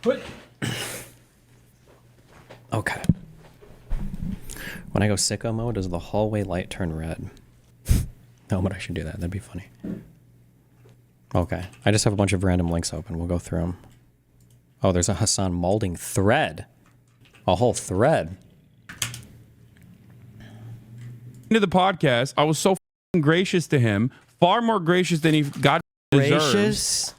What? Okay. When I go sicko mode, does the hallway light turn red? No, but I should do that. That'd be funny. Okay. I just have a bunch of random links open. We'll go through them. Oh, there's a Hasan Malding thread. A whole thread. Into the podcast, I was so gracious to him, far more gracious than he got deserves. Gracious?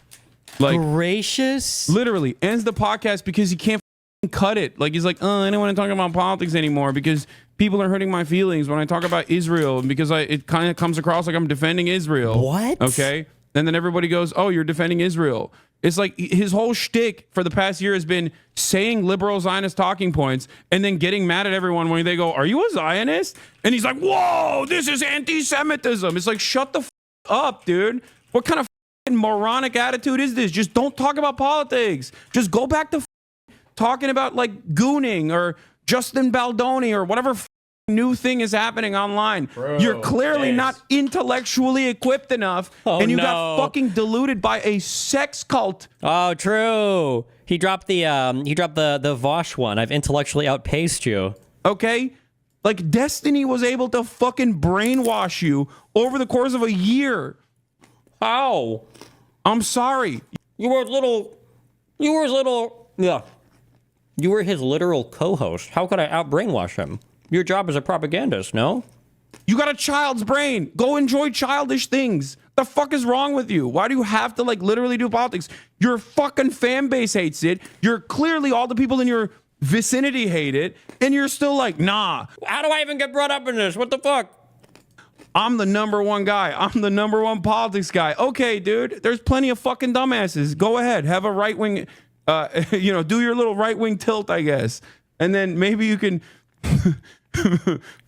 Like, gracious? Literally ends the podcast because he can't cut it. Like, he's like, oh, I don't want to talk about politics anymore because people are hurting my feelings when I talk about Israel, and because it kind of comes across like I'm defending Israel. What? Okay. And then everybody goes, oh, you're defending Israel. It's like his whole shtick for the past year has been saying liberal Zionist talking points and then getting mad at everyone when they go, are you a Zionist? And he's like, whoa, this is anti-Semitism. It's like, shut the up, dude. What kind of moronic attitude is this? Just don't talk about politics. Just go back to talking about like gooning or Justin Baldoni or whatever new thing is happening online. Bro, you're clearly not intellectually equipped enough, and you got fucking deluded by a sex cult. Oh, true. He dropped the Vosh one. I've intellectually outpaced you. Okay? Like, Destiny was able to fucking brainwash you over the course of a year. How? I'm sorry. You were his literal co-host. How could I out-brainwash him? Your job as a propagandist, no? You got a child's brain. Go enjoy childish things. The fuck is wrong with you? Why do you have to like literally do politics? Your fucking fan base hates it. You're clearly all the people in your vicinity hate it. And you're still like, nah. How do I even get brought up in this? What the fuck? I'm the number one guy. I'm the number one politics guy. Okay, dude. There's plenty of fucking dumbasses. Go ahead. Have a right wing, do your little right wing tilt, I guess. And then maybe you can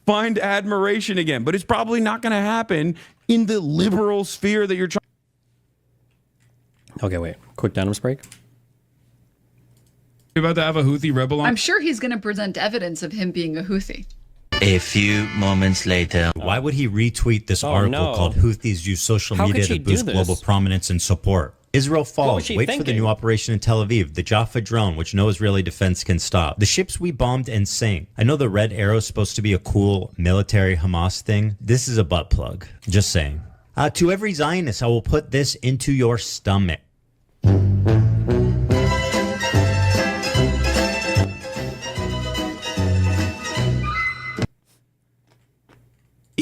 find admiration again, but it's probably not going to happen in the liberal sphere that you're trying. Okay, wait. Quick denims break. You're about to have a Houthi rebel on? I'm sure he's going to present evidence of him being a Houthi. A few moments later. Why would he retweet this article called Houthis use social media to boost global prominence and support? Israel falls. Wait for the new operation in Tel Aviv, the Jaffa drone, which no Israeli defense can stop. The ships we bombed and sank. I know the red arrow is supposed to be a cool military Hamas thing. This is a butt plug. Just saying. To every Zionist, I will put this into your stomach.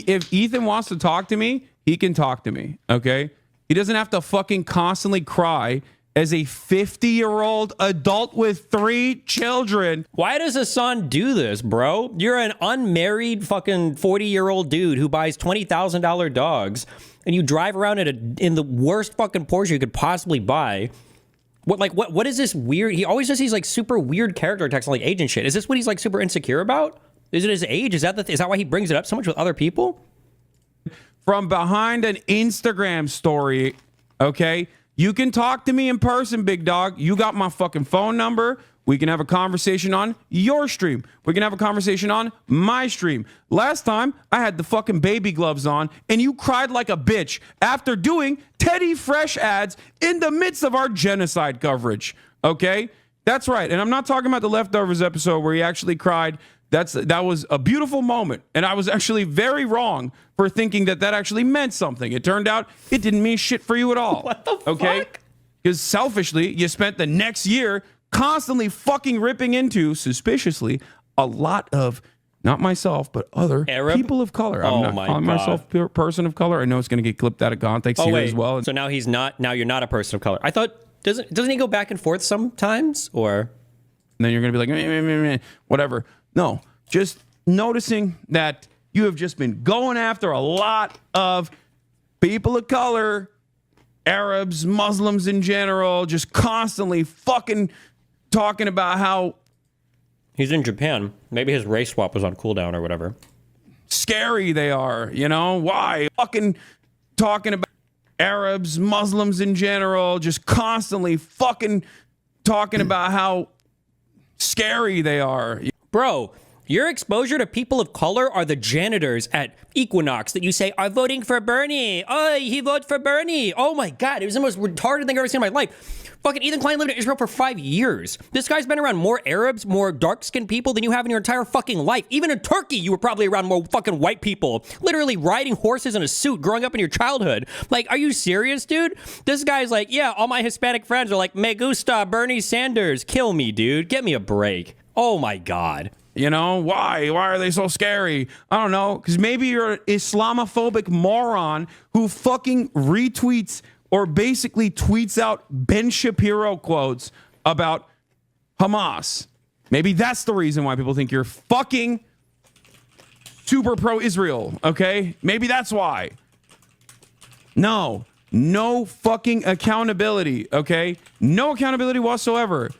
If Ethan wants to talk to me, he can talk to me, okay? He doesn't have to fucking constantly cry as a 50-year-old adult with 3 children. Why does Hasan do this, bro? You're an unmarried fucking 40-year-old dude who buys $20,000 dogs, and you drive around in the worst fucking Porsche you could possibly buy. What is this weird? He always does these like super weird character attacks on like age and shit. Is this what he's like super insecure about? Is it his age? Is that why he brings it up so much with other people? From behind an Instagram story, okay? You can talk to me in person, big dog. You got my fucking phone number. We can have a conversation on your stream. We can have a conversation on my stream. Last time, I had the fucking baby gloves on, and you cried like a bitch after doing Teddy Fresh ads in the midst of our genocide coverage, okay? That's right, and I'm not talking about the Leftovers episode where he actually cried. That was a beautiful moment, and I was actually very wrong for thinking that actually meant something. It turned out it didn't mean shit for you at all. What the fuck? Okay? Because selfishly, you spent the next year constantly fucking ripping into, suspiciously, a lot of, not myself, but other Arab? people of color. I'm not calling myself a person of color. I know it's going to get clipped out of context here as well. So now now you're not a person of color. I thought, doesn't he go back and forth sometimes, or? And then you're going to be like, meh, meh, meh, whatever. No, just noticing that you have just been going after a lot of people of color, Arabs, Muslims in general, just constantly fucking talking about how he's in Japan. Maybe his race swap was on cooldown or whatever. Scary they are, you know? Why? Fucking talking about Arabs, Muslims in general, just constantly fucking talking about how scary they are. Bro, Your exposure to people of color are the janitors at Equinox that you say are voting for Bernie. Oh, he voted for Bernie. Oh my God, it was the most retarded thing I've ever seen in my life. Fucking Ethan Klein lived in Israel for 5 years. This guy's been around more Arabs, more dark-skinned people than you have in your entire fucking life. Even in Turkey, you were probably around more fucking white people. Literally riding horses in a suit growing up in your childhood. Like, are you serious, dude? This guy's like, yeah, all my Hispanic friends are like, me gusta Bernie Sanders. Kill me, dude. Get me a break. Oh my God. You know, why? Why are they so scary? I don't know. Because maybe you're an Islamophobic moron who fucking retweets or basically tweets out Ben Shapiro quotes about Hamas. Maybe that's the reason why people think you're fucking super pro-Israel, okay? Maybe that's why. No fucking accountability, okay? No accountability whatsoever.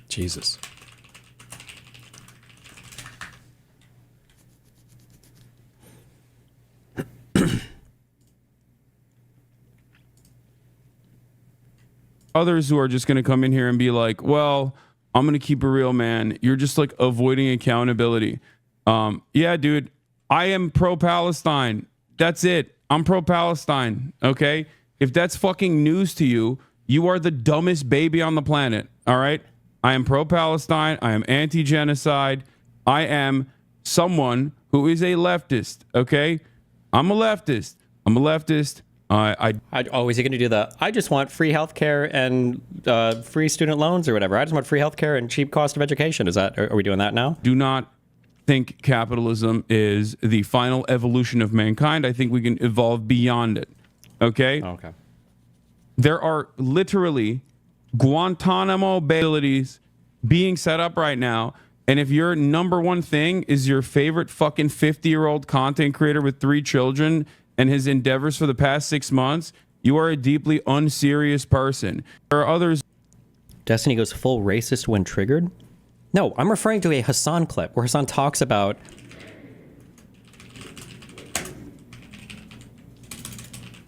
Jesus. Others who are just going to come in here and be like, well, I'm going to keep it real, man. You're just like avoiding accountability. Yeah, dude, I am pro-Palestine. That's it. I'm pro-Palestine. Okay. If that's fucking news to you, you are the dumbest baby on the planet. All right. I am pro-Palestine. I am anti-genocide. I am someone who is a leftist. Okay. I'm a leftist. Oh, is he going to do the, I just want free healthcare and free student loans or whatever. I just want free healthcare and cheap cost of education. Are we doing that now? Do not think capitalism is the final evolution of mankind. I think we can evolve beyond it. Okay? Okay. There are literally Guantanamo Bay facilities being set up right now. And if your number one thing is your favorite fucking 50-year-old content creator with 3 children and his endeavors for the past 6 months, you are a deeply unserious person. There are others. Destiny goes full racist when triggered? No, I'm referring to a Hasan clip where Hasan talks about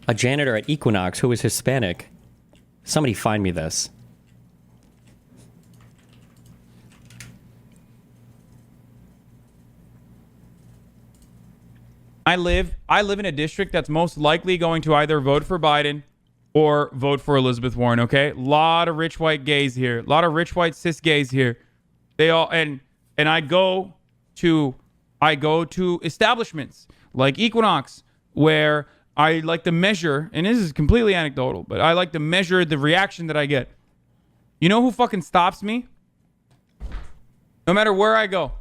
a janitor at Equinox who was Hispanic. Somebody find me this. I live in a district that's most likely going to either vote for Biden or vote for Elizabeth Warren, okay? A lot of rich white gays here. A lot of rich white cis gays here. They all and I go to establishments like Equinox where I like to measure, and this is completely anecdotal, but I like to measure the reaction that I get. You know who fucking stops me? No matter where I go.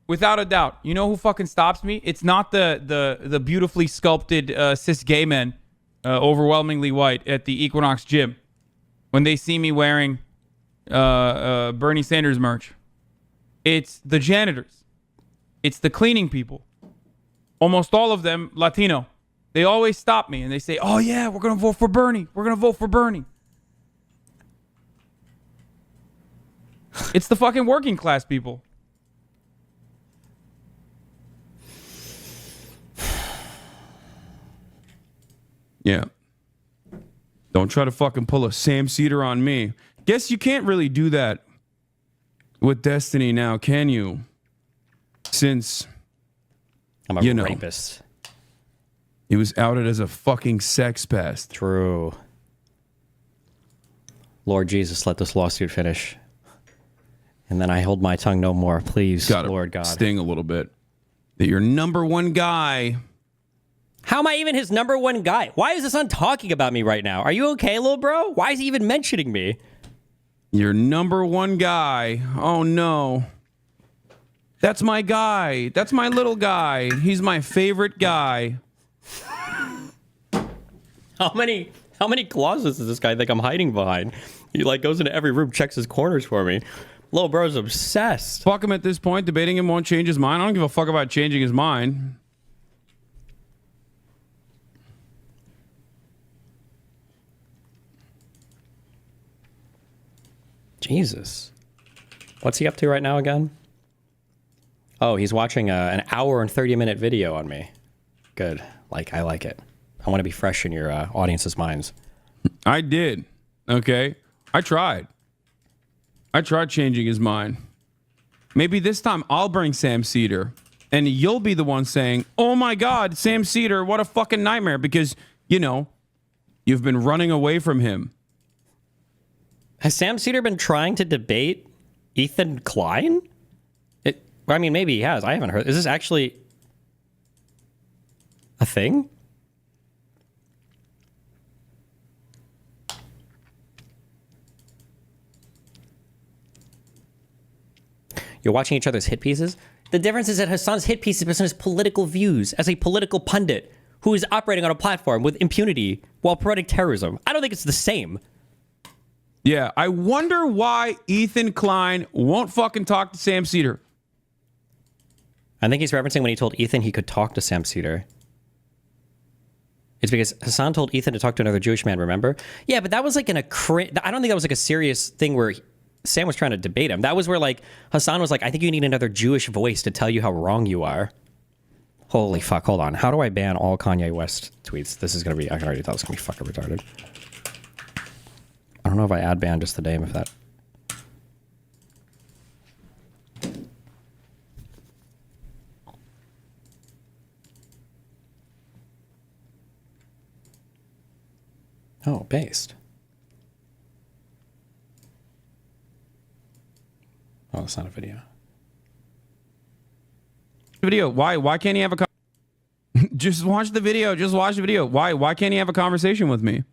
Without a doubt. You know who fucking stops me? It's not the beautifully sculpted cis gay men, overwhelmingly white, at the Equinox gym when they see me wearing Bernie Sanders merch. It's the janitors. It's the cleaning people. Almost all of them Latino. They always stop me and they say, oh yeah, we're going to vote for Bernie. We're going to vote for Bernie. It's the fucking working class people. Yeah. Don't try to fucking pull a Sam Cedar on me. Guess you can't really do that with Destiny now, can you? Since I'm a rapist. He was outed as a fucking sex pest. True. Lord Jesus, let this lawsuit finish. And then I hold my tongue no more. Please, Lord God. Sting a little bit. That your number one guy... How am I even his number one guy? Why is this on talking about me right now? Are you okay, little bro? Why is he even mentioning me? Your number one guy. Oh, no. That's my guy. That's my little guy. He's my favorite guy. How many closets does this guy think I'm hiding behind? He like goes into every room, checks his corners for me. Little bro's obsessed. Fuck him at this point. Debating him won't change his mind. I don't give a fuck about changing his mind. Jesus. What's he up to right now again? Oh, he's watching an hour and 30-minute video on me. Good. I like it. I want to be fresh in your audience's minds. I did. Okay. I tried changing his mind. Maybe this time I'll bring Sam Cedar and you'll be the one saying, oh my God, Sam Cedar, what a fucking nightmare. Because, you know, you've been running away from him. Has Sam Cedar been trying to debate Ethan Klein? I mean, maybe he has. I haven't heard. Is this actually a thing? You're watching each other's hit pieces? The difference is that Hasan's hit piece is based on his political views as a political pundit who is operating on a platform with impunity while promoting terrorism. I don't think it's the same. Yeah, I wonder why Ethan Klein won't fucking talk to Sam Cedar. I think he's referencing when he told Ethan he could talk to Sam Cedar. It's because Hasan told Ethan to talk to another Jewish man, remember? Yeah, but that was like I don't think that was like a serious thing where Sam was trying to debate him. That was where like Hasan was like, I think you need another Jewish voice to tell you how wrong you are. Holy fuck, hold on. How do I ban all Kanye West tweets? This is going to be, I can already tell it's going to be fucking retarded. I don't know if I ad ban just the name of that. Oh, based. Oh, it's not a video. Video. Why can't he have a just watch the video. Just watch the video. Why can't he have a conversation with me?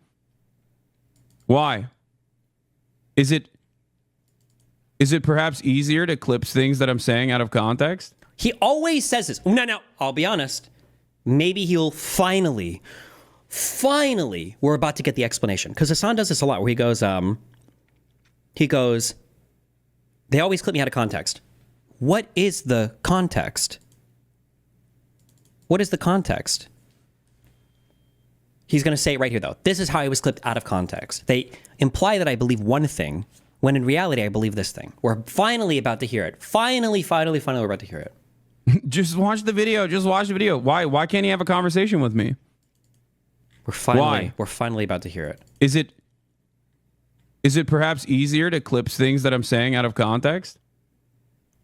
Why? Is it perhaps easier to clip things that I'm saying out of context? He always says this. No, I'll be honest. Maybe he'll finally, we're about to get the explanation. Because Hasan does this a lot where he goes, they always clip me out of context. What is the context? What is the context? He's going to say it right here, though. This is how I was clipped out of context. They imply that I believe one thing, when in reality, I believe this thing. We're finally about to hear it. Finally, we're about to hear it. Just watch the video. Just watch the video. Why can't he have a conversation with me? We're finally about to hear it. Is it perhaps easier to clip things that I'm saying out of context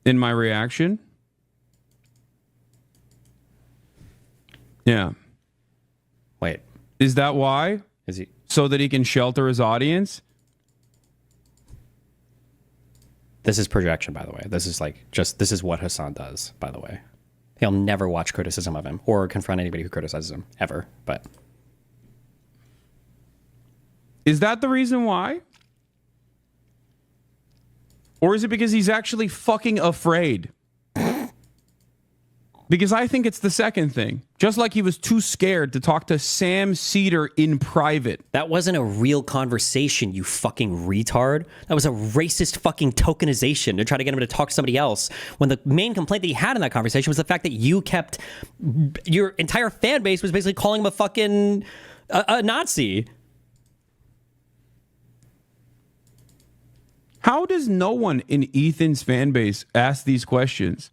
in my reaction? Yeah. Wait. Is that why? Is he so that he can shelter his audience? This is projection, by the way. This is what Hasan does, by the way. He'll never watch criticism of him or confront anybody who criticizes him ever, but is that the reason why? Or is it because he's actually fucking afraid? Because I think it's the second thing. Just like he was too scared to talk to Sam Cedar in private. That wasn't a real conversation, you fucking retard. That was a racist fucking tokenization to try to get him to talk to somebody else, when the main complaint that he had in that conversation was the fact that your entire fan base was basically calling him a fucking a Nazi. How does no one in Ethan's fan base ask these questions?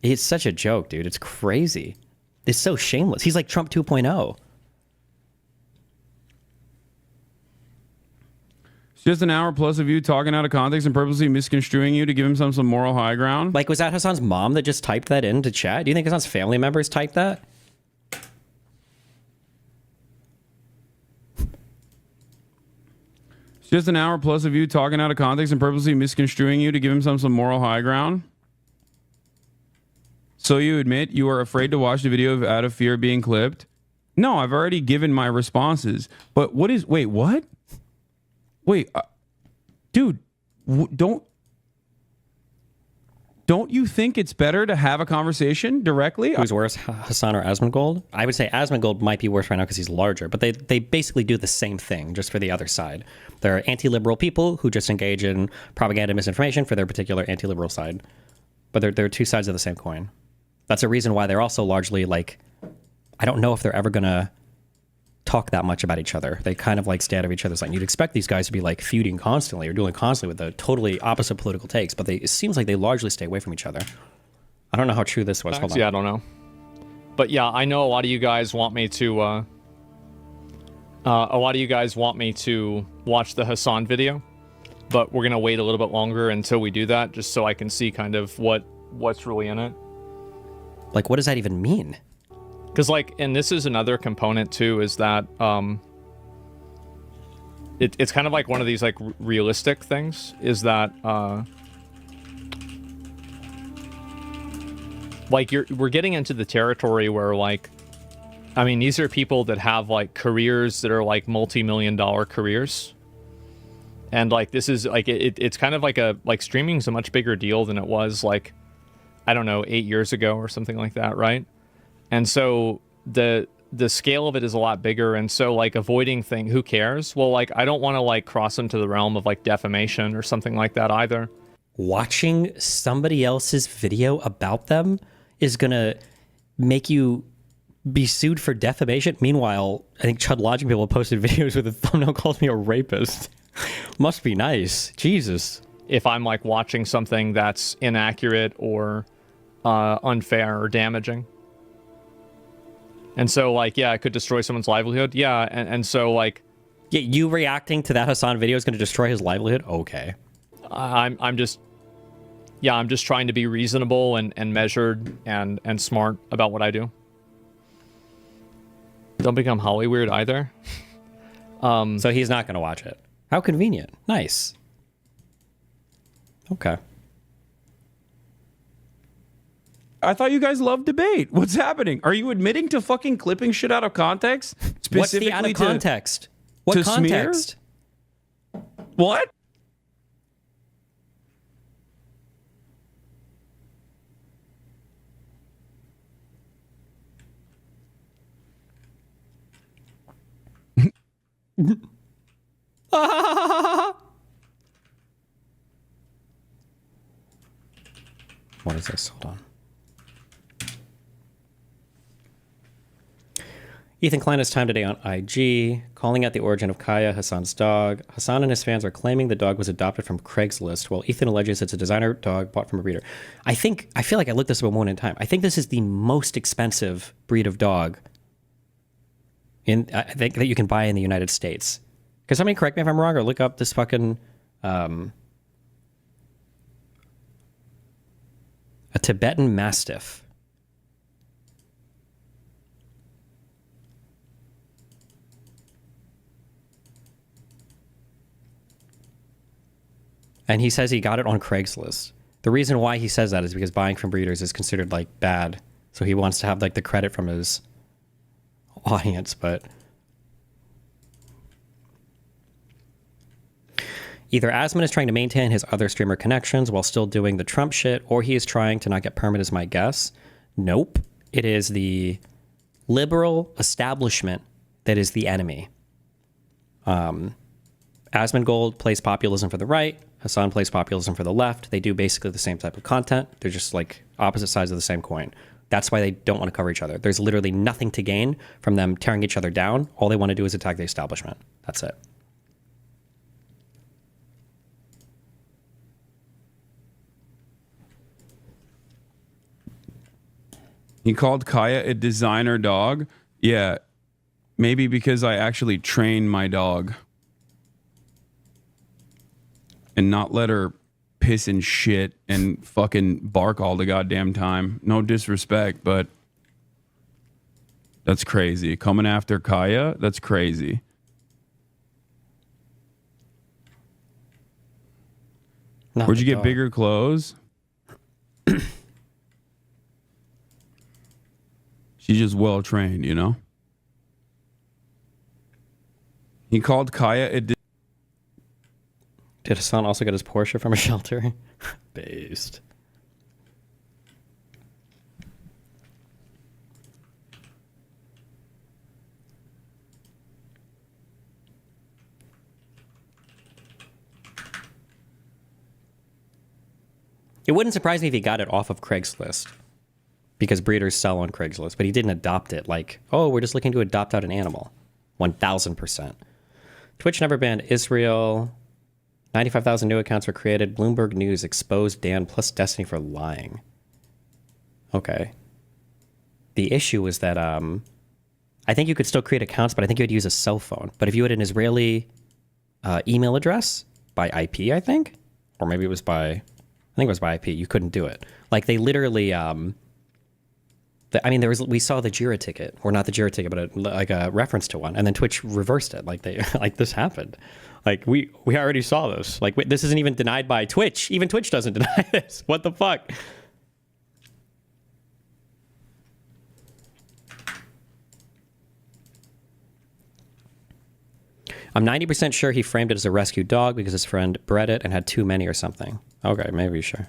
It's such a joke, dude. It's crazy. It's so shameless. He's like Trump 2.0. It's just an hour plus of you talking out of context and purposely misconstruing you to give him some moral high ground. Like, was that Hasan's mom that just typed that into chat? Do you think Hasan's family members typed that? It's just an hour plus of you talking out of context and purposely misconstruing you to give him some moral high ground. So you admit you are afraid to watch the video out of fear of being clipped? No, I've already given my responses. But wait, what? Wait, dude, don't you think it's better to have a conversation directly? Who's worse, Hasan or Asmongold? I would say Asmongold might be worse right now because he's larger, but they basically do the same thing, just for the other side. They're anti-liberal people who just engage in propaganda and misinformation for their particular anti-liberal side. But they're two sides of the same coin. That's a reason why they're also largely like, I don't know if they're ever going to talk that much about each other. They kind of like stay out of each other's line. You'd expect these guys to be like feuding constantly or dueling constantly with the totally opposite political takes, but it seems like they largely stay away from each other. I don't know how true this was. Hold on. Yeah, I don't know. But yeah, I know a lot of you guys want me to A lot of you guys want me to watch the Hasan video, but we're gonna wait a little bit longer until we do that, just so I can see kind of what's really in it. Like, what does that even mean? Because, like, and this is another component too, is that it's kind of like one of these like realistic things, is that like we're getting into the territory where, like, I mean, these are people that have like careers that are like multi-million-dollar careers. And like, this is like, it's kind of like streaming's a much bigger deal than it was like, I don't know, 8 years ago or something like that, right? And so the scale of it is a lot bigger. And so like avoiding who cares? Well, like, I don't want to like cross into the realm of like defamation or something like that either. Watching somebody else's video about them is gonna make you be sued for defamation. Meanwhile, I think Chud Lodging people posted videos where the thumbnail calls me a rapist. Must be nice. Jesus. If I'm like watching something that's inaccurate or unfair or damaging. And so like, yeah, it could destroy someone's livelihood. Yeah, and so like... Yeah, you reacting to that Hasan video is going to destroy his livelihood? Okay. I'm just trying to be reasonable and measured and smart about what I do. Don't become Holly weird either. So he's not going to watch it. How convenient. Nice. Okay. I thought you guys loved debate. What's happening? Are you admitting to fucking clipping shit out of context? What's the out of context? What context? Smear? What? What is this? Hold on. Ethan Klein has time today on IG, calling out the origin of Kaya, Hasan's dog. Hasan and his fans are claiming the dog was adopted from Craigslist, while Ethan alleges it's a designer dog bought from a breeder. I feel like I looked this up a moment in time. I think this is the most expensive breed of dog I think that you can buy in the United States. Can somebody correct me if I'm wrong or look up this fucking a Tibetan Mastiff. And he says he got it on Craigslist. The reason why he says that is because buying from breeders is considered like bad. So he wants to have like the credit from his audience, but either Asman is trying to maintain his other streamer connections while still doing the Trump shit, or he is trying to not get permit, is my guess. Nope. It is the liberal establishment that is the enemy. Asman Gold plays populism for the right. Hasan plays populism for the left. They do basically the same type of content. They're just like opposite sides of the same coin. That's why they don't want to cover each other. There's literally nothing to gain from them tearing each other down. All they want to do is attack the establishment. That's it. He called Kaya a designer dog? Yeah, maybe because I actually train my dog. And not let her piss and shit and fucking bark all the goddamn time. No disrespect, but that's crazy. Coming after Kaya, that's crazy. Where'd you get bigger clothes? She's just well trained, you know? He called Kaya a Did Hasan also get his Porsche from a shelter? Based. It wouldn't surprise me if he got it off of Craigslist, because breeders sell on Craigslist, but he didn't adopt it like, oh, we're just looking to adopt out an animal. 1000%. Twitch never banned Israel. 95,000 new accounts were created. Bloomberg News exposed Dan plus Destiny for lying. Okay. The issue is that I think you could still create accounts, but I think you would use a cell phone. But if you had an Israeli email address by IP, I think, or maybe it was by, I think it was by IP, you couldn't do it. Like they literally, we saw the Jira ticket, or not the Jira ticket, but like a reference to one, and then Twitch reversed it. Like like this happened. Like we already saw this. Like this isn't even denied by Twitch. Even Twitch doesn't deny this. What the fuck? I'm 90% sure he framed it as a rescue dog because his friend bred it and had too many or something. Okay, maybe sure.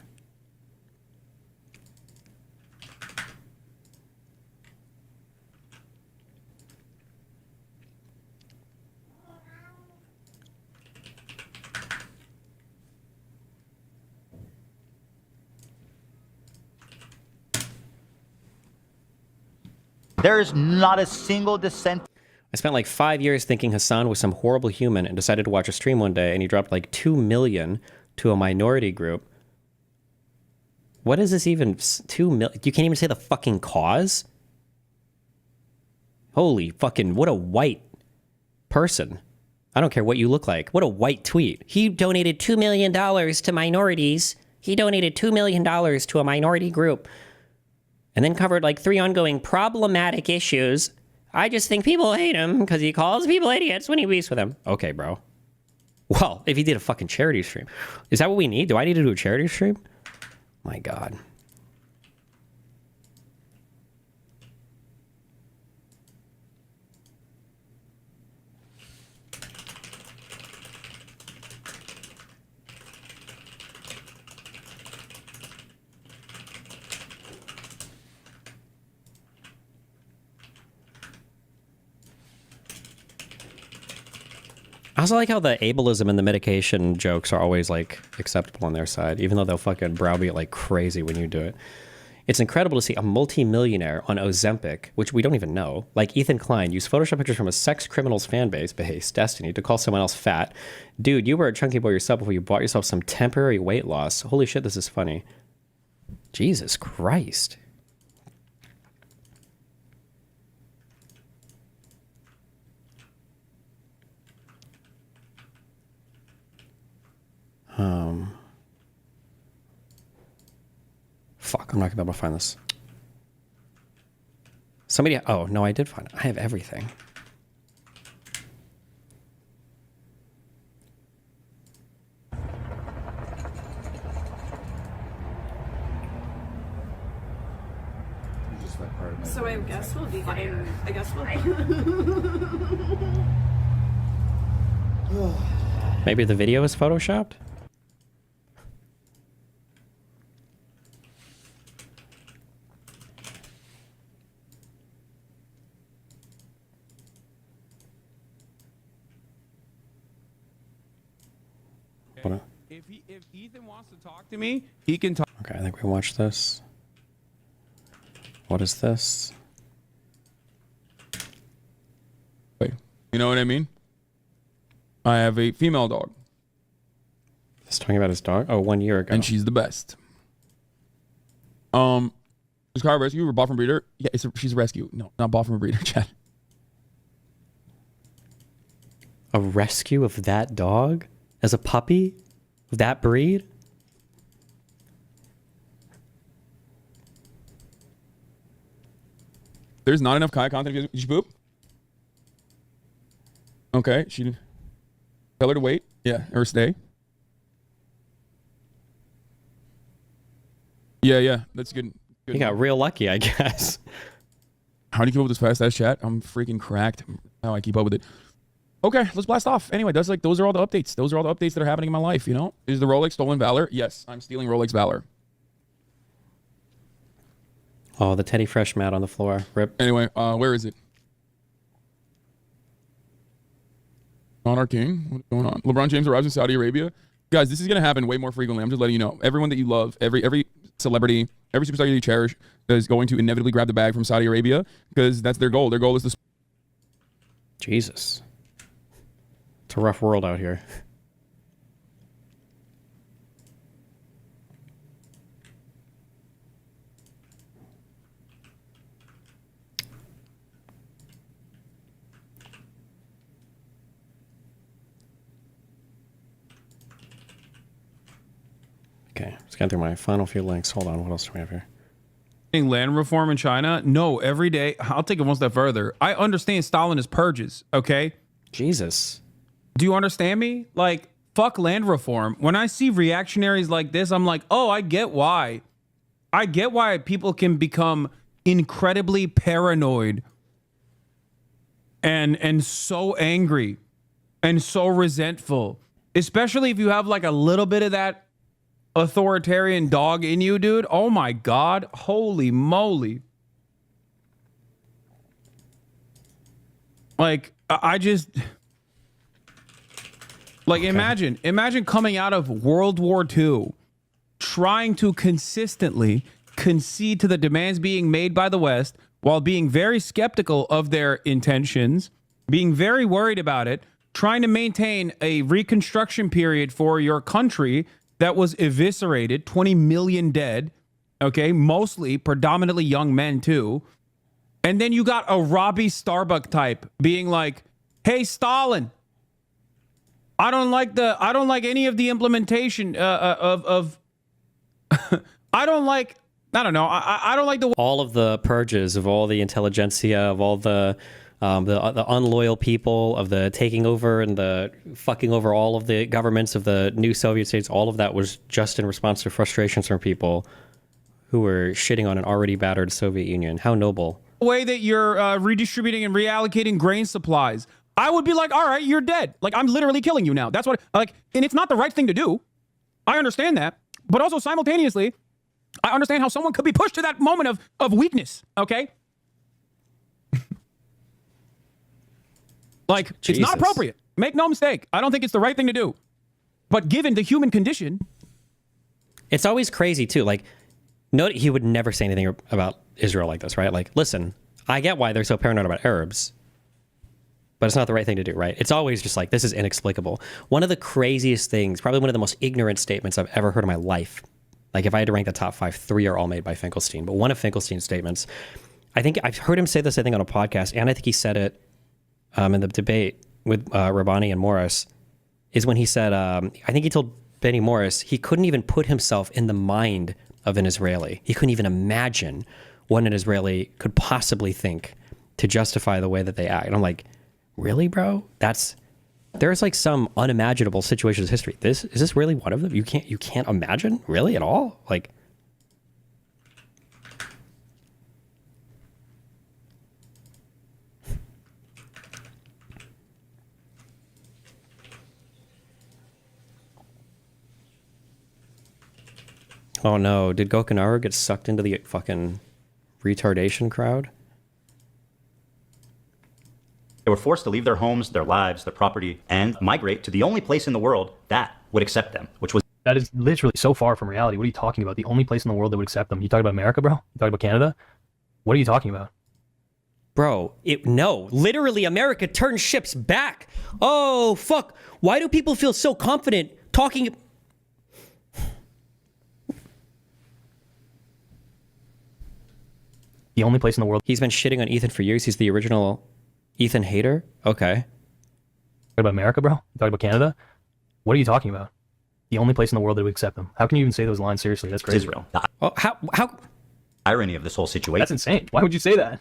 There is not a single dissent. I spent like 5 years thinking Hasan was some horrible human and decided to watch a stream one day, and he dropped like 2 million to a minority group. What is this even? 2 million? You can't even say the fucking cause? Holy fucking, what a white person. I don't care what you look like. What a white tweet. He donated $2 million to minorities. He donated $2 million to a minority group. And then covered like 3 ongoing problematic issues. I just think people hate him because he calls people idiots when he beefs with them. Okay, bro. Well, if he did a fucking charity stream. Is that what we need? Do I need to do a charity stream? My God. I also like how the ableism and the medication jokes are always like acceptable on their side, even though they'll fucking browbeat like crazy when you do it. It's incredible to see a multi-millionaire on Ozempic, which we don't even know, like Ethan Klein, use Photoshop pictures from a sex criminal's fan base, Destiny, to call someone else fat. Dude, you were a chunky boy yourself before you bought yourself some temporary weight loss. Holy shit, this is funny. Jesus Christ. Fuck, I'm not gonna be able to find this. Somebody, oh, no, I did find it. I have everything. So I guess we'll be getting, I guess we'll Maybe the video is photoshopped? If Ethan wants to talk to me, he can talk. Okay, I think we watched this. What is this? Wait, you know what I mean? I have a female dog. He's talking about his dog? Oh, 1 year ago. And she's the best. Is car rescue or bought from breeder? Yeah, she's a rescue. No, not bought from a breeder, Chad. A rescue of that dog? As a puppy? Of that breed? There's not enough Kai content. Did she poop? Okay, she tell her to wait. Yeah, or stay. Yeah, that's good. You got real lucky, I guess. How do you keep up with this fast ass chat? I'm freaking cracked. How I keep up with it. Okay, let's blast off. Anyway, those are all the updates. Those are all the updates that are happening in my life, you know? Is the Rolex stolen valor? Yes, I'm stealing Rolex valor. Oh, the Teddy Fresh mat on the floor. Rip. Anyway, where is it? Monarch King? What's going on? LeBron James arrives in Saudi Arabia. Guys, this is going to happen way more frequently. I'm just letting you know. Everyone that you love, every celebrity, every superstar you cherish is going to inevitably grab the bag from Saudi Arabia because that's their goal. Their goal is to... Jesus. It's a rough world out here. Okay, let's get through my final few links. Hold on, what else do we have here? Land reform in China? No, every day. I'll take it one step further. I understand Stalinist purges, okay? Jesus. Do you understand me? Like, fuck land reform. When I see reactionaries like this, I'm like, oh, I get why. I get why people can become incredibly paranoid and so angry and so resentful, especially if you have like a little bit of that authoritarian dog in you, dude. Oh my God. Holy moly. Like, I just... Like, okay. Imagine coming out of World War II, trying to consistently concede to the demands being made by the West while being very skeptical of their intentions, being very worried about it, trying to maintain a reconstruction period for your country that was eviscerated, 20 million dead, okay, mostly, predominantly young men too. And then you got a Robbie Starbuck type being like, hey, Stalin, I don't like any of the implementation of I don't like the all of the purges of all the intelligentsia, of all the unloyal people, of the taking over and the fucking over all of the governments of the new Soviet states. All of that was just in response to frustrations from people who were shitting on an already battered Soviet Union. How noble. The way that you're redistributing and reallocating grain supplies. I would be like, all right, you're dead. Like, I'm literally killing you now. That's what, like, and it's not the right thing to do. I understand that. But also simultaneously, I understand how someone could be pushed to that moment of weakness, okay? Like, Jesus. It's not appropriate. Make no mistake. I don't think it's the right thing to do. But given the human condition... It's always crazy, too. Like, note he would never say anything about Israel like this, right? Like, listen, I get why they're so paranoid about Arabs, but it's not the right thing to do, right? It's always just like, this is inexplicable. One of the craziest things, probably one of the most ignorant statements I've ever heard in my life. Like, if I had to rank the top 5, 3 are all made by Finkelstein. But one of Finkelstein's statements, I think I've heard him say this, on a podcast, and I think he said it in the debate with Rabbani and Morris, is when he said, I think he told Benny Morris, he couldn't even put himself in the mind of an Israeli. He couldn't even imagine what an Israeli could possibly think to justify the way that they act. And I'm like, really, bro? There's like some unimaginable situations in history. Is this really one of them? You can't imagine? Really, at all? Like, oh no, did Gokinaru get sucked into the fucking retardation crowd? They were forced to leave their homes, their lives, their property, and migrate to the only place in the world that would accept them, which was... That is literally so far from reality. What are you talking about? The only place in the world that would accept them. You talking about America, bro? You talking about Canada? What are you talking about? Bro, no. Literally, America turned ships back. Oh, fuck. Why do people feel so confident talking... The only place in the world... He's been shitting on Ethan for years. He's the original... Ethan hater? Okay. Talking about America, bro? You talking about Canada? What are you talking about? The only place in the world that would accept them. How can you even say those lines seriously? That's crazy. Israel. Oh, how? Irony of this whole situation. That's insane. Why would you say that?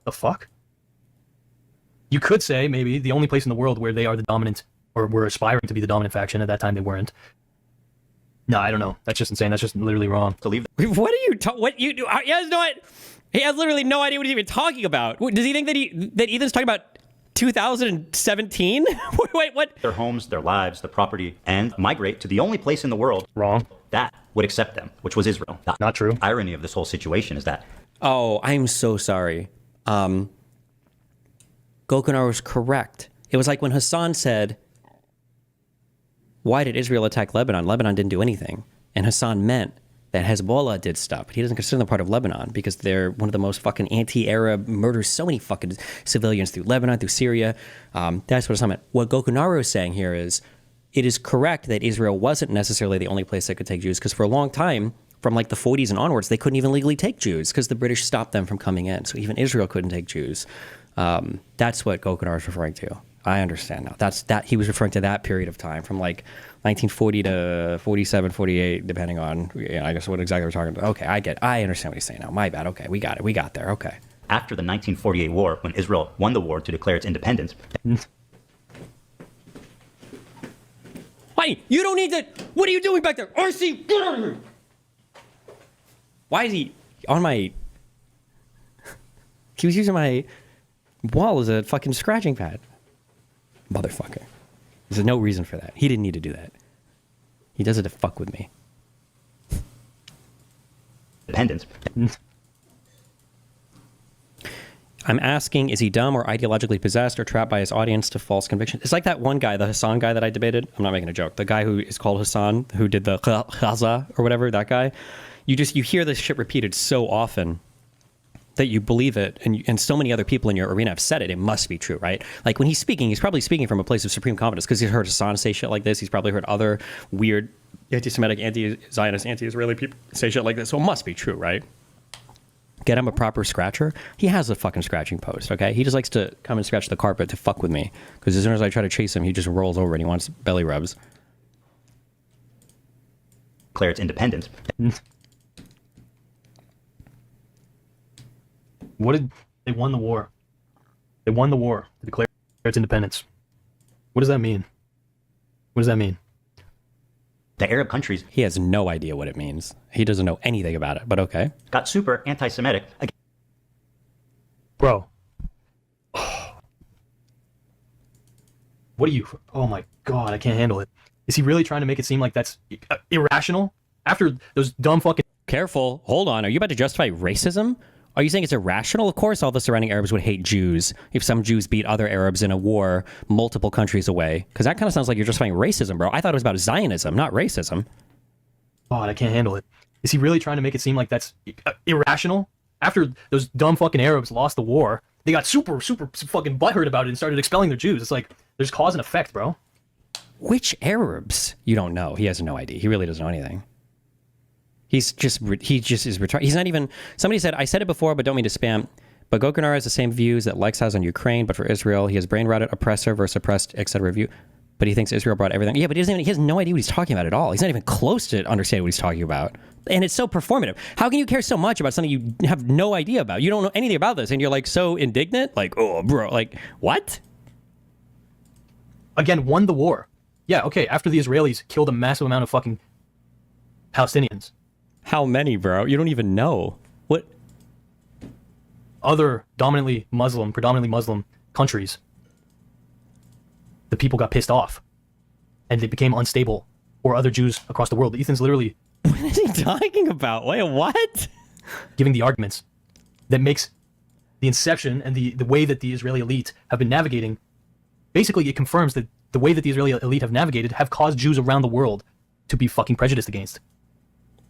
The fuck? You could say maybe the only place in the world where they are the dominant, or were aspiring to be the dominant faction. At that time, they weren't. No, I don't know. That's just insane. That's just literally wrong. To leave. What are you? What you do? He has no. He has literally no idea what he's even talking about. Does he think that Ethan's talking about 2017? Wait, what? Their homes, their lives, their property, and migrate to the only place in the world wrong that would accept them, which was Israel. Not true. The irony of this whole situation is that... Oh, I'm so sorry. Gokinaru was correct. It was like when Hasan said, why did Israel attack Lebanon? Lebanon didn't do anything. And Hasan meant that Hezbollah did stuff, but he doesn't consider them part of Lebanon because they're one of the most fucking anti-Arab, murders so many fucking civilians through Lebanon, through Syria. That's what Hasan meant. What Gokinaru is saying here is, it is correct that Israel wasn't necessarily the only place that could take Jews, because for a long time, from like the 40s and onwards, they couldn't even legally take Jews because the British stopped them from coming in. So even Israel couldn't take Jews. That's what Gokinaru is referring to. I understand now. That's that he was referring to that period of time from like 1940 to 47, 48, depending on, I guess what exactly we're talking about. Okay, I understand what he's saying now. My bad. Okay, we got it. We got there. Okay. After the 1948 war, when Israel won the war to declare its independence. Hey, you don't need to. What are you doing back there? RC, get out of here. Why is he on my. He was using my wall as a fucking scratching pad. Motherfucker. There's no reason for that. He didn't need to do that. He does it to fuck with me. Independence. I'm asking, is he dumb or ideologically possessed or trapped by his audience to false conviction? It's like that one guy, the Hasan guy that I debated. I'm not making a joke. The guy who is called Hasan, who did the Chaza or whatever, that guy. You hear this shit repeated so often that you believe it, and so many other people in your arena have said it. It must be true, right? Like when he's speaking, he's probably speaking from a place of supreme confidence because he's heard Hasan say shit like this. He's probably heard other weird anti-Semitic, anti-Zionist, anti-Israeli people say shit like this. So it must be true, right? Get him a proper scratcher. He has a fucking scratching post, okay? He just likes to come and scratch the carpet to fuck with me. Because as soon as I try to chase him, he just rolls over and he wants belly rubs. Declare its independence. They won the war. They won the war to declare its independence. What does that mean? What does that mean? The Arab countries. He has no idea what it means. He doesn't know anything about it, but okay. Got super anti-Semitic. Bro. What are you... Oh my god, I can't handle it. Is he really trying to make it seem like that's irrational? After those dumb fucking... Careful. Hold on. Are you about to justify racism? Are you saying it's irrational? Of course all the surrounding Arabs would hate Jews if some Jews beat other Arabs in a war multiple countries away. Because that kind of sounds like you're justifying racism, bro. I thought it was about Zionism, not racism. God, I can't handle it. Is he really trying to make it seem like that's irrational? After those dumb fucking Arabs lost the war, they got super fucking butthurt about it and started expelling their Jews. It's like, there's cause and effect, bro. Which Arabs? You don't know. He has no idea. He really doesn't know anything. He just is retarded. He's not even, somebody said, I said it before, but don't mean to spam, but Gokunar has the same views that Lex has on Ukraine, but for Israel, he has brain-rotted oppressor versus oppressed, etc. view. But he thinks Israel brought everything. Yeah, but he has no idea what he's talking about at all. He's not even close to understanding what he's talking about. And it's so performative. How can you care so much about something you have no idea about? You don't know anything about this, and you're like so indignant? Like, oh, bro, like, what? Again, won the war. Yeah, okay, after the Israelis killed a massive amount of fucking Palestinians. How many, bro? You don't even know. What? Other predominantly Muslim countries, the people got pissed off and they became unstable, or other Jews across the world. Ethan's literally... What is he talking about? Wait, what? Giving the arguments that makes the inception and the way that the Israeli elite have been navigating. Basically, it confirms that the way that the Israeli elite have navigated have caused Jews around the world to be fucking prejudiced against.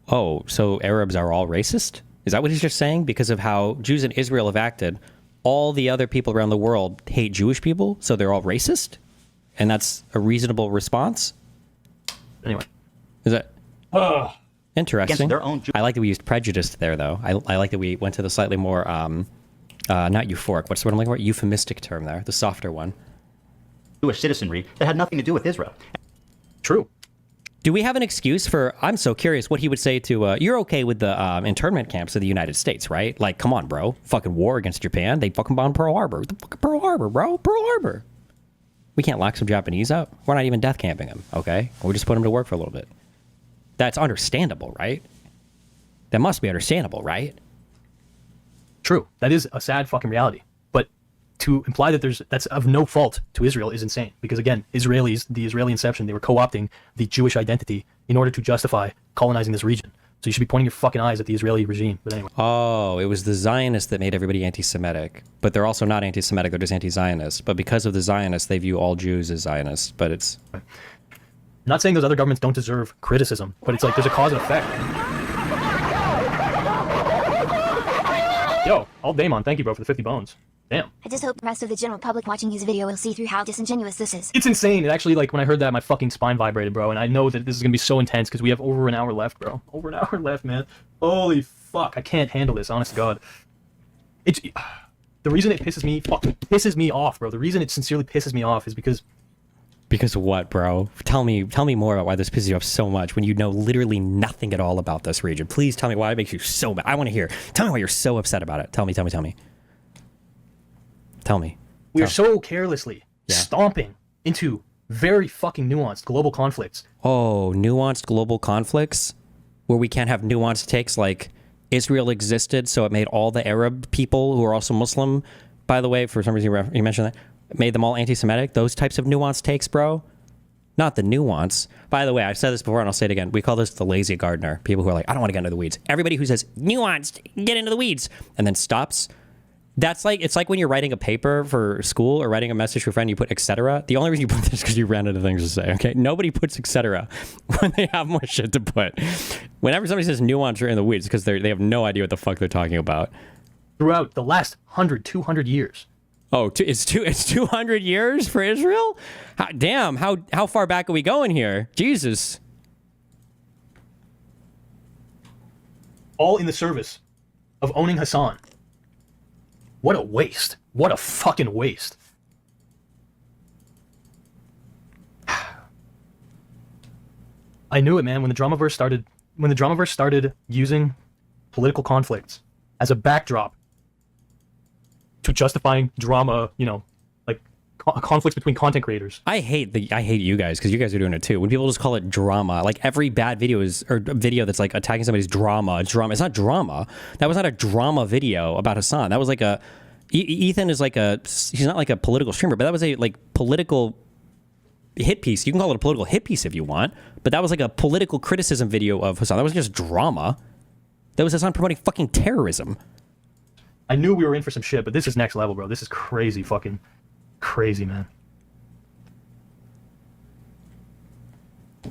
Oh, so Arabs are all racist? Is that what he's just saying? Because of how Jews in Israel have acted, all the other people around the world hate Jewish people, so they're all racist? And that's a reasonable response? Anyway. Is that... Interesting. Their own I like that we used prejudice there, though. I like that we went to the slightly more, not euphoric, what's the word I'm looking for? Euphemistic term there, the softer one. Jewish citizenry that had nothing to do with Israel. True. Do we have an excuse for, I'm so curious what he would say to, you're okay with the internment camps of the United States, right? Like, come on, bro. Fucking war against Japan. They fucking bombed Pearl Harbor. The fucking Pearl Harbor, bro. Pearl Harbor. We can't lock some Japanese up. We're not even death camping them, okay? We'll just put them to work for a little bit. That's understandable, right? That must be understandable, right? True. That is a sad fucking reality. But to imply that that's of no fault to Israel is insane. Because again, the Israeli inception, they were co-opting the Jewish identity in order to justify colonizing this region. So you should be pointing your fucking eyes at the Israeli regime. But anyway. Oh, it was the Zionists that made everybody anti-Semitic. But they're also not anti-Semitic, they're just anti-Zionist. But because of the Zionists, they view all Jews as Zionists. But it's... I'm not saying those other governments don't deserve criticism, but it's like there's a cause and effect. Yo, all Damon, thank you, bro, for the 50 bones. Damn. I just hope the rest of the general public watching his video will see through how disingenuous this is. It's insane. It actually, like, when I heard that, my fucking spine vibrated, bro. And I know that this is going to be so intense because we have over an hour left, bro. Over an hour left, man. Holy fuck. I can't handle this, honest to God. The The reason it fucking pisses me off, bro. The reason it sincerely pisses me off is because... Because of what, bro? Tell me more about why this pisses you off so much when you know literally nothing at all about this region. Please tell me why it makes you so mad. I want to hear. Tell me why you're so upset about it. Tell me. We are so carelessly stomping into very fucking nuanced global conflicts. Oh, nuanced global conflicts? Where we can't have nuanced takes like Israel existed, so it made all the Arab people who are also Muslim, by the way, for some reason you mentioned that, made them all anti-Semitic? Those types of nuanced takes, bro? Not the nuance. By the way, I've said this before and I'll say it again. We call this the lazy gardener. People who are like, I don't want to get into the weeds. Everybody who says, nuanced, get into the weeds, and then stops. That's like, it's like when you're writing a paper for school or writing a message to a friend, you put etc. The only reason you put this is because you ran out of things to say, okay? Nobody puts etc. when they have more shit to put. Whenever somebody says nuance or in the weeds, because they have no idea what the fuck they're talking about. Throughout the last 100, 200 years. Oh, it's 200 years for Israel? How far back are we going here? Jesus. All in the service of owning Hasan. What a waste. What a fucking waste. I knew it, man, when the Dramaverse started using political conflicts as a backdrop to justifying drama, like conflicts between content creators. I hate you guys because you guys are doing it too. When people just call it drama, like every bad video video that's like attacking somebody's drama. It's drama. It's not drama. That was not a drama video about Hasan. That was like Ethan is like he's not like a political streamer, but that was a like political hit piece. You can call it a political hit piece if you want, but that was like a political criticism video of Hasan. That wasn't just drama. That was Hasan promoting fucking terrorism. I knew we were in for some shit, but this is next level, bro. This is crazy, fucking crazy, man. I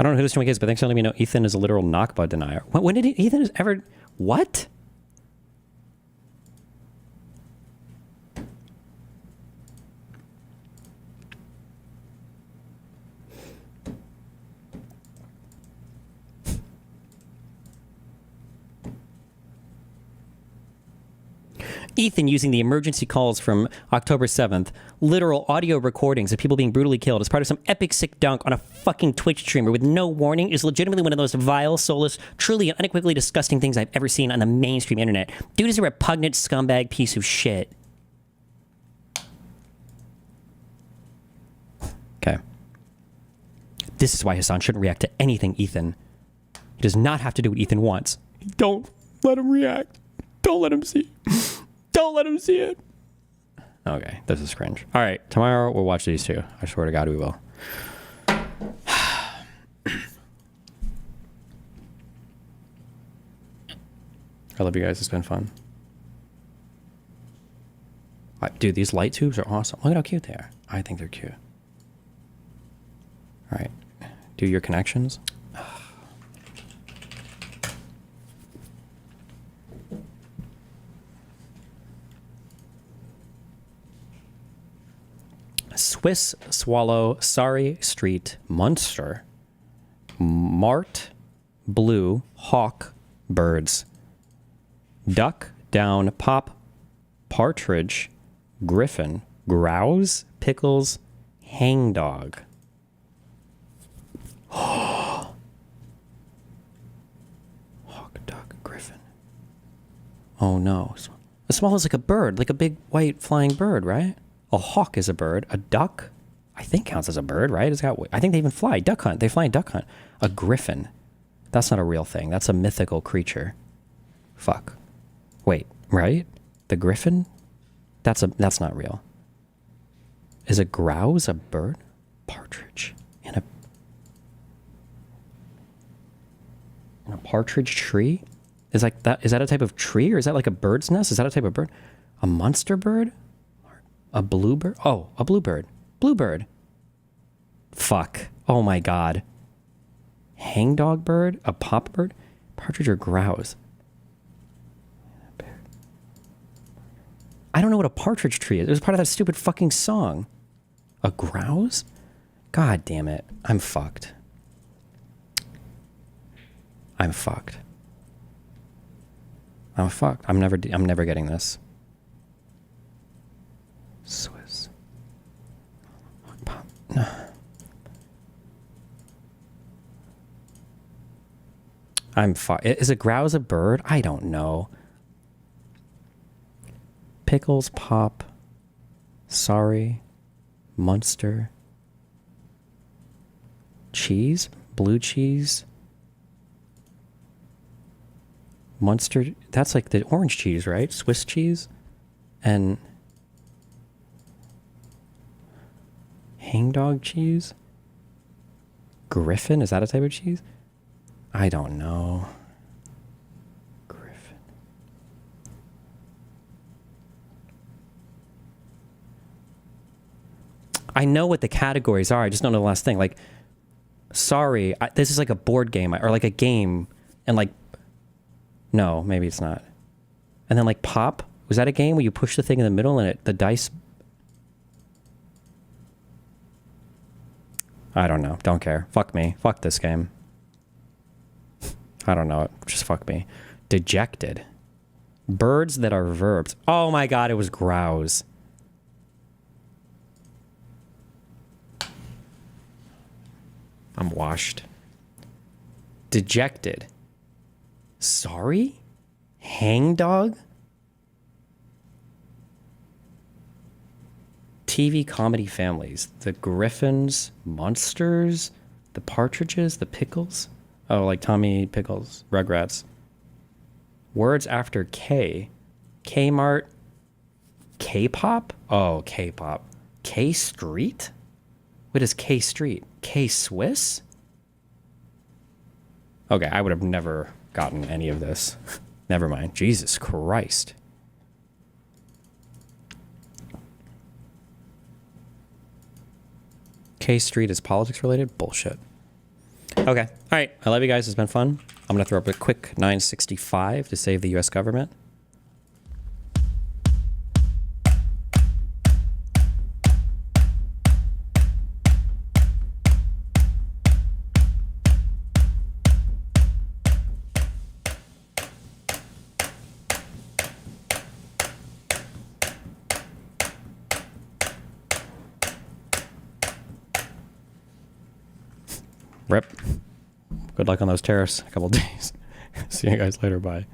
don't know who this streaming is, but thanks for letting me know Ethan is a literal Nakba denier. When did Ethan ever... What? Ethan using the emergency calls from October 7th, literal audio recordings of people being brutally killed as part of some epic sick dunk on a fucking Twitch streamer with no warning is legitimately one of the most vile, soulless, truly and unequivocally disgusting things I've ever seen on the mainstream internet. Dude is a repugnant scumbag piece of shit. Okay. This is why Hasan shouldn't react to anything Ethan. He does not have to do what Ethan wants. Don't let him react. Don't let him see. Don't let him see it. Okay, this is cringe. All right, tomorrow we'll watch these two. I swear to God we will. I love you guys. It's been fun. Dude, these light tubes are awesome. Look at how cute they are. I think they're cute. All right, do your connections. Swiss Swallow, Sorry Street, Munster, Mart, Blue, Hawk, Birds, Duck, Down, Pop, Partridge, Griffin, Grouse, Pickles, Hangdog. Hawk, Duck, Griffin. Oh no. A swallow is like a bird, like a big white flying bird, right? A hawk is a bird. A duck, I think counts as a bird, right? I think they even fly. Duck hunt. They fly and duck hunt. A griffin. That's not a real thing. That's a mythical creature. Fuck. Wait, right? The griffin? That's not real. Is a grouse a bird? Partridge. In a partridge tree? Is that a type of tree or is that like a bird's nest? Is that a type of bird? A monster bird? A bluebird? Oh, a bluebird. Bluebird. Fuck. Oh my God. Hangdog bird? A pop bird? Partridge or grouse? I don't know what a partridge tree is. It was part of that stupid fucking song. A grouse? God damn it. I'm fucked. I'm fucked. Oh fuck! I'm never getting this. Swiss. No. Is a grouse a bird? I don't know. Pickles, pop. Sorry. Munster. Cheese? Blue cheese? Munster? That's like the orange cheese, right? Swiss cheese? And hangdog cheese? Griffin? Is that a type of cheese? I don't know. Griffin. I know what the categories are. I just don't know the last thing. Like, sorry, this is like a board game or like a game. And like, no, maybe it's not. And then like pop. Was that a game where you push the thing in the middle and the dice? I don't know. Don't care. Fuck me. Fuck this game. I don't know. Just fuck me. Dejected. Birds that are verbs. Oh my god, it was grouse. I'm washed. Dejected. Sorry? Hangdog? TV comedy families. The Griffins, Monsters, the Partridges, the Pickles. Oh, like Tommy Pickles, Rugrats. Words after K. Kmart. K-pop? Oh, K-pop. K-street? What is K-street? K-Swiss? Okay, I would have never gotten any of this. Never mind. Jesus Christ. K-street is politics related? Bullshit. Okay. All right. I love you guys. It's been fun. I'm going to throw up a quick 965 to save the U.S. government. Rip. Good luck on those terrorists. A couple days. See you guys later. Bye.